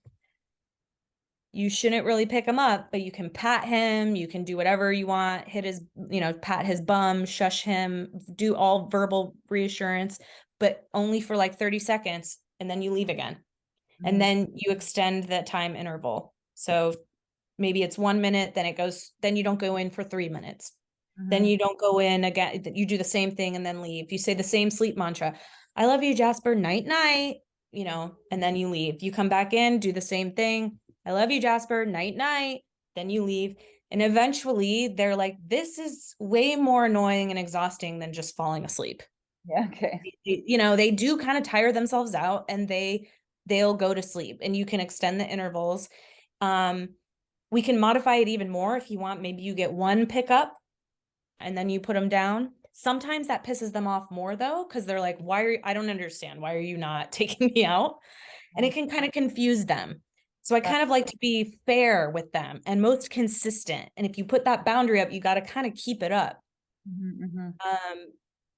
You shouldn't really pick him up, but you can pat him. You can do whatever you want, pat his bum, shush him, do all verbal reassurance, but only for like 30 seconds. And then you leave again. And Mhm. then you extend that time interval. So maybe it's 1 minute, then it goes, then you don't go in for 3 minutes. Then Mhm. you don't go in again. You do the same thing and then leave. You say the same sleep mantra. I love you, Jasper. Night, night, and then you leave. You come back in, do the same thing. I love you, Jasper. Night, night. Then you leave. And eventually they're like, this is way more annoying and exhausting than just falling asleep. Yeah, okay. They do kind of tire themselves out and they'll go to sleep, and you can extend the intervals. We can modify it even more if you want. Maybe you get one pickup and then you put them down. Sometimes that pisses them off more though, because they're like, I don't understand. Why are you not taking me out? And it can kind of confuse them. So I Yeah. kind of like to be fair with them and most consistent. And if you put that boundary up, you got to kind of keep it up. Mhm, mhm.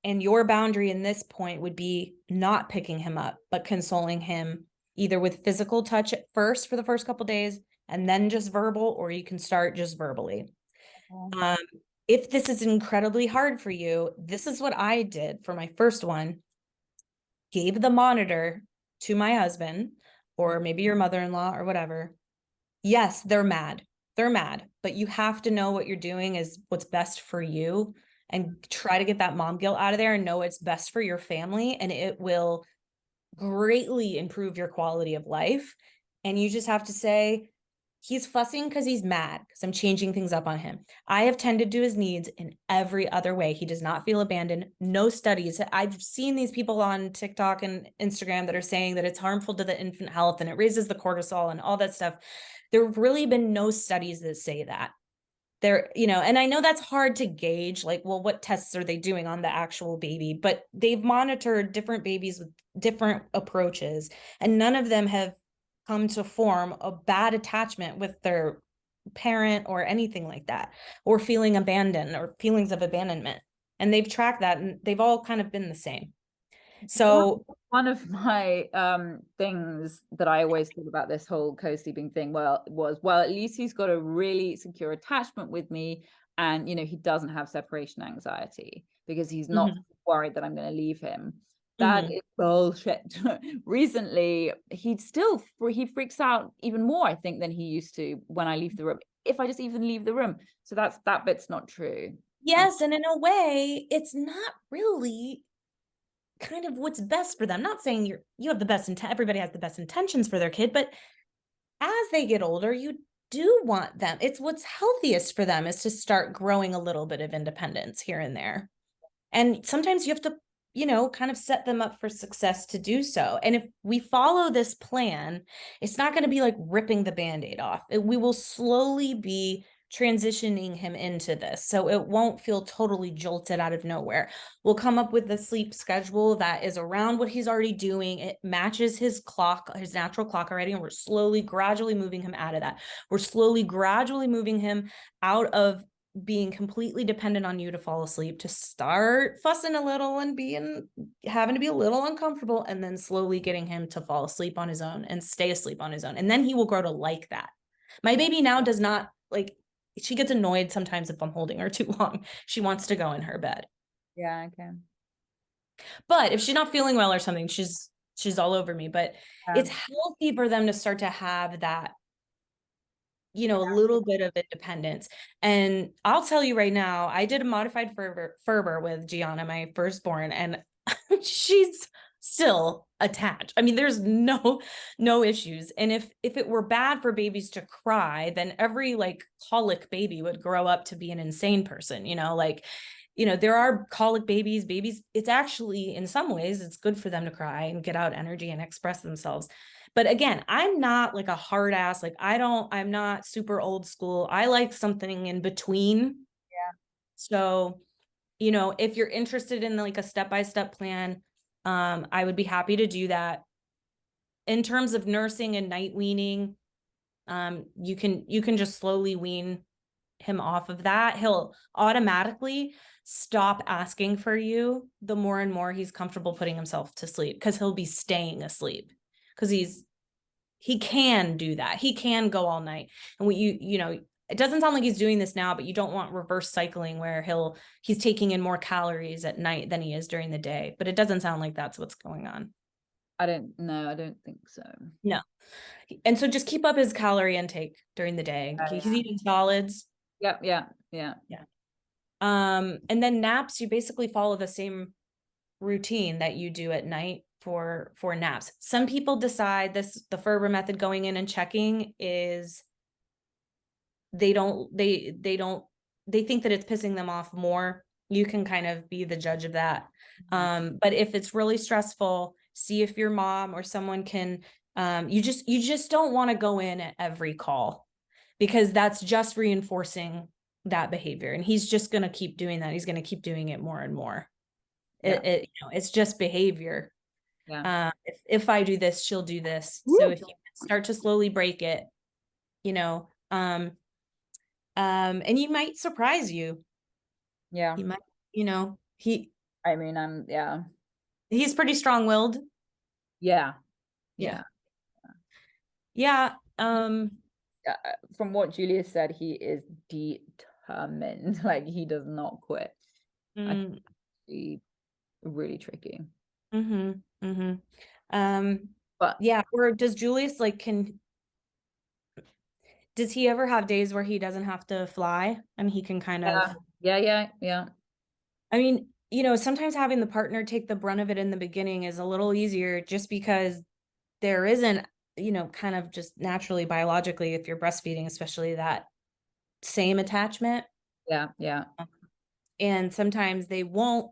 And your boundary in this point would be not picking him up, but consoling him either with physical touch at first for the first couple days and then just verbal, or you can start just verbally. Okay. Um, if this is incredibly hard for you, this is what I did for my first one. Gave the monitor to my husband or maybe your mother-in-law or whatever. Yes, they're mad. They're mad, but you have to know what you're doing is what's best for you and try to get that mom guilt out of there and know it's best for your family, and it will greatly improve your quality of life. And you just have to say, he's fussing because he's mad because I'm changing things up on him. I have tended to his needs in every other way. He does not feel abandoned. No studies. I've seen these people on TikTok and Instagram that are saying that it's harmful to the infant health and it raises the cortisol and all that stuff. There have really been no studies that say that. And I know that's hard to gauge, like, well, what tests are they doing on the actual baby? But they've monitored different babies with different approaches, and none of them have come to form a bad attachment with their parent or anything like that, or feeling abandoned or feelings of abandonment. And they've tracked that and they've all kind of been the same. One So, one of my things that I always thought about this whole co-sleeping thing, well, at least he's got a really secure attachment with me, and he doesn't have separation anxiety because he's not mhm, worried that I'm going to leave him. That mhm. is bullshit. Recently, he freaks out even more, I think, than he used to when I leave the room. If I just even leave the room. So that bit's not true. Um, Yes, and in a way, it's not really kind of what's best for them. Not saying you have the best intent, everybody has the best intentions for their kid, but as they get older, you do want them. It's what's healthiest for them is to start growing a little bit of independence here and there. And sometimes you have to, kind of set them up for success to do so. And if we follow this plan, it's not going to be like ripping the band-aid off. We will slowly be transitioning him into this. So it won't feel totally jolted out of nowhere. We'll come up with a sleep schedule that is around what he's already doing. It matches his clock, his natural clock already. And we're slowly, gradually moving him out of that. We're slowly, gradually moving him out of being completely dependent on you to fall asleep, to start fussing a little and having to be a little uncomfortable, and then slowly getting him to fall asleep on his own and stay asleep on his own. And then he will grow to like that. My baby now does not like, she gets annoyed sometimes if I'm holding her too long. She wants to go in her bed. yeah, okay. But if she's not feeling well or something, she's all over me. But it's healthy for them to start to have that, Yeah. a little bit of independence. And I'll tell you right now, I did a modified Ferber with Gianna, my firstborn, and she's still attached. I mean, there's no issues. And if it were bad for babies to cry, then every like colic baby would grow up to be an insane person, there are colic babies, it's actually in some ways it's good for them to cry and get out energy and express themselves. But again, I'm not like a hard ass, like I'm not super old school. I like something in between. Yeah. So, if you're interested in like a step-by-step plan, I would be happy to do that. In terms of nursing and night weaning, you can just slowly wean him off of that. He'll automatically stop asking for you the more and more he's comfortable putting himself to sleep, because he'll be staying asleep because he can do that. He can go all night. And it doesn't sound like he's doing this now, but you don't want reverse cycling where he's taking in more calories at night than he is during the day. But it doesn't sound like that's what's going on. I don't know. I don't think so. No. And so just keep up his calorie intake during the day. Oh, He's yeah. eating solids. Yep. Yeah. Yeah. Yeah. And then naps, you basically follow the same routine that you do at night for naps. Some people decide the Ferber method going in and checking is they think that it's pissing them off more. You can kind of be the judge of that. But if it's really stressful, see if your mom or someone can you just don't want to go in at every call, because that's just reinforcing that behavior, and he's just going to keep doing that. He's going to keep doing it more and more. Yeah. It's just behavior. Yeah. If I do this, she'll do this. So Woo! if you start to slowly break it, you know, and he might surprise you. Yeah. He might, you know, I mean, yeah. he's pretty strong-willed. Yeah. Yeah. Yeah. Yeah. From what Julia said, he is determined. Like he does not quit. I think Mm, he really tricky. mm-hmm, mm-hmm. Um, But yeah. Or does Julius does he ever have days where he doesn't have to fly and he can kind yeah, of, yeah, yeah, yeah, I mean, sometimes having the partner take the brunt of it in the beginning is a little easier, just because there isn't, kind of just naturally biologically, if you're breastfeeding, especially, that same attachment. yeah, yeah, And sometimes they won't,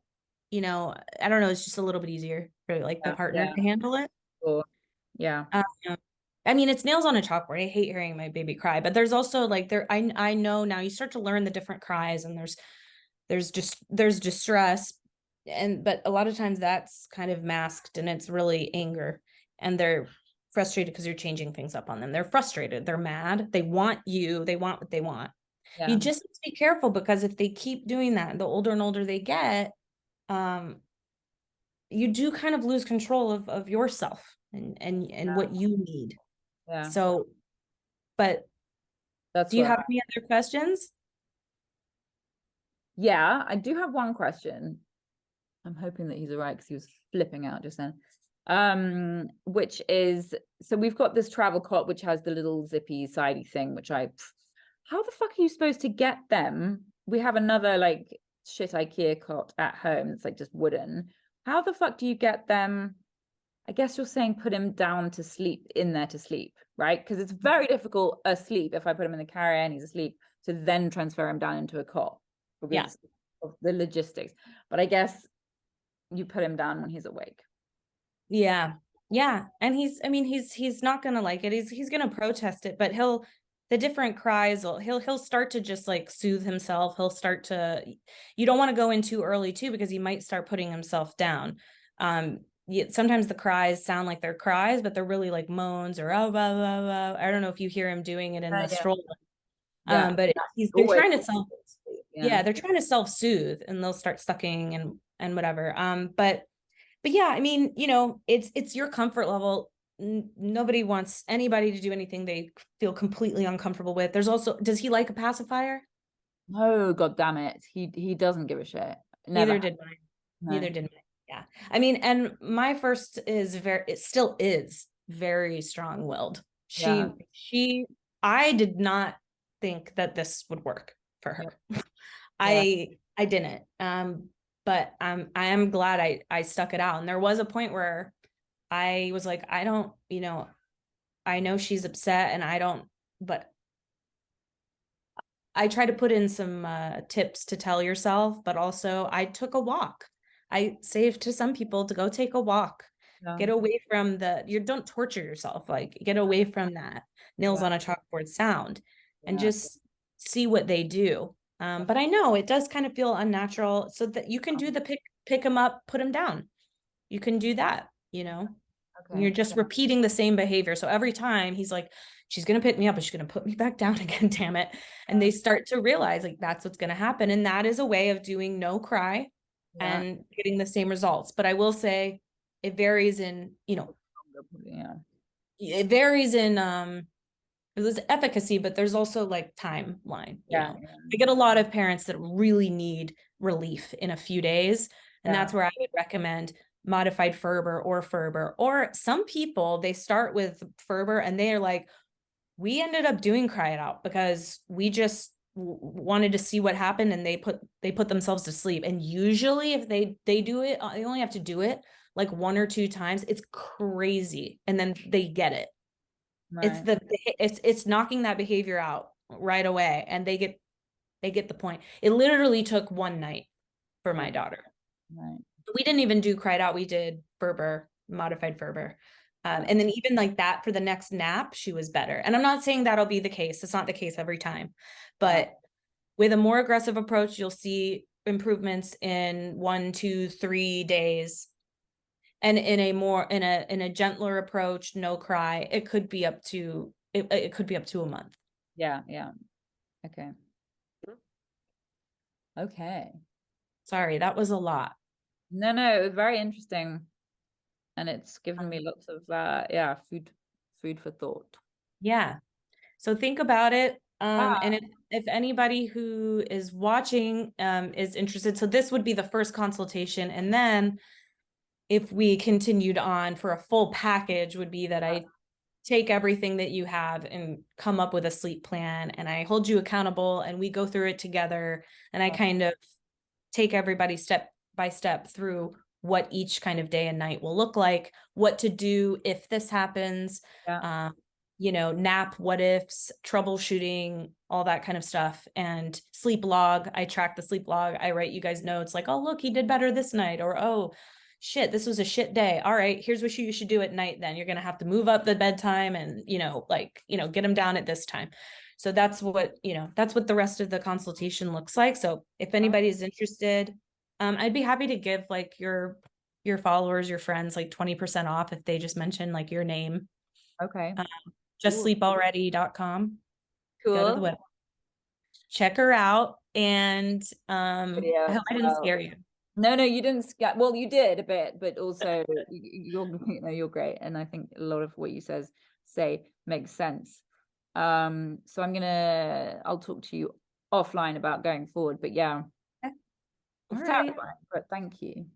I don't know, it's just a little bit easier for like the yeah, partner yeah, to handle it. sure. Yeah, Um, I mean, it's nails on a chalkboard. I hate hearing my baby cry, but there's also like I know now you start to learn the different cries, and there's distress, but a lot of times that's kind of masked, and it's really anger, and they're frustrated because you're changing things up on them. They're frustrated, they're mad, they want what they want. You yeah, just have to be careful, because if they keep doing that, the older and older they get, um, you do kind of lose control of yourself and yeah, what you need. yeah. So, but That's do you where have any other questions? yeah, I do have one question. I'm hoping that he's all right because he was flipping out just then. Which is, so we've got this travel cot which has the little zippy sidey thing, which how the fuck are you supposed to get them? We have another like shit IKEA cot at home that's like just wooden. How the fuck do you get them? I guess you're saying put him down to sleep in there to sleep, right? Because it's very difficult asleep if I put him in the carrier and he's asleep to then transfer him down into a cot Yeah. because of the logistics. But I guess you put him down when he's awake. Yeah. Yeah. And he's not gonna like it. He's gonna protest it, but the different cries he'll start to just like soothe himself. He'll start to, you don't want to go in too early too, because he might start putting himself down. Sometimes the cries sound like they're cries, but they're really like moans or oh blah blah blah. I don't know if you hear him doing it in the Yeah. stroller. Yeah. But they're Always. trying to self, Yeah. yeah, they're trying to self-soothe, and they'll start sucking and whatever. But yeah, I mean, it's your comfort level. Nobody wants anybody to do anything they feel completely uncomfortable with. There's also, does he like a pacifier? No, god damn it. He doesn't give a shit. Never. Neither did mine. No. Neither did mine. Yeah. I mean, and my first it still is very strong-willed. Yeah. I did not think that this would work for her. Yeah. I didn't. But I am glad I stuck it out. And there was a point where I was like, I don't, I know she's upset, and I don't, but I try to put in some tips to tell yourself, but also I took a walk. I saved to some people to go take a walk, Yeah. get away from you don't torture yourself, like get away from that nails Yeah. on a chalkboard sound, and Yeah. just see what they do. But I know it does kind of feel unnatural, so that you can do the pick them up, put them down. You can do that, and you're Okay. just repeating the same behavior. So every time he's like, she's going to pick me up, but she's going to put me back down again, damn it. And they start to realize like that's what's going to happen. And that is a way of doing no cry Yeah. and getting the same results. But I will say it varies in, Yeah. it varies in there's efficacy, but there's also like timeline. Yeah. I get a lot of parents that really need relief in a few days, and Yeah. that's where I would recommend modified Ferber, or some people, they start with Ferber and they are like, we ended up doing Cry It Out because we just wanted to see what happened, and they put themselves to sleep. And usually if they do it, they only have to do it like 1 or 2 times. It's crazy, and then they get it. Right. It's knocking that behavior out right away, and they get the point. It literally took one night for my daughter. Right. We didn't even do Cried Out. We did Ferber, modified Ferber. And then even like that for the next nap, she was better. And I'm not saying that'll be the case. It's not the case every time. But with a more aggressive approach, you'll see improvements in 1, 2, 3 days. And in a gentler approach, no cry, it could be up to a month. Yeah. Yeah. Okay. Okay. Sorry, that was a lot. No, it was very interesting, and it's given me lots of food for thought. Yeah. So think about it. Ah, And if anybody who is watching is interested, so this would be the first consultation. And then if we continued on for a full package, would be that I take everything that you have and come up with a sleep plan, and I hold you accountable, and we go through it together, and I kind of take everybody step by step through what each kind of day and night will look like, what to do if this happens, yeah. nap what ifs, troubleshooting, all that kind of stuff. And sleep log, I track the sleep log. I write you guys notes like, oh, look, he did better this night, or oh, shit, this was a shit day. All right, here's what you should do at night then. You're going to have to move up the bedtime and, get him down at this time. So that's what the rest of the consultation looks like. So if anybody's interested, I'd be happy to give like your followers, your friends, like 20% off if they just mention like your name. Okay. Justsleepalready.com. Go to the Cool. web, check her out, and Video I hope as I didn't well. scare you. No, you didn't scare. Well, you did a bit, but also you're great, and I think a lot of what you say makes sense. So I'll talk to you offline about going forward, but yeah, Okay. it's All right. terrifying, but thank you.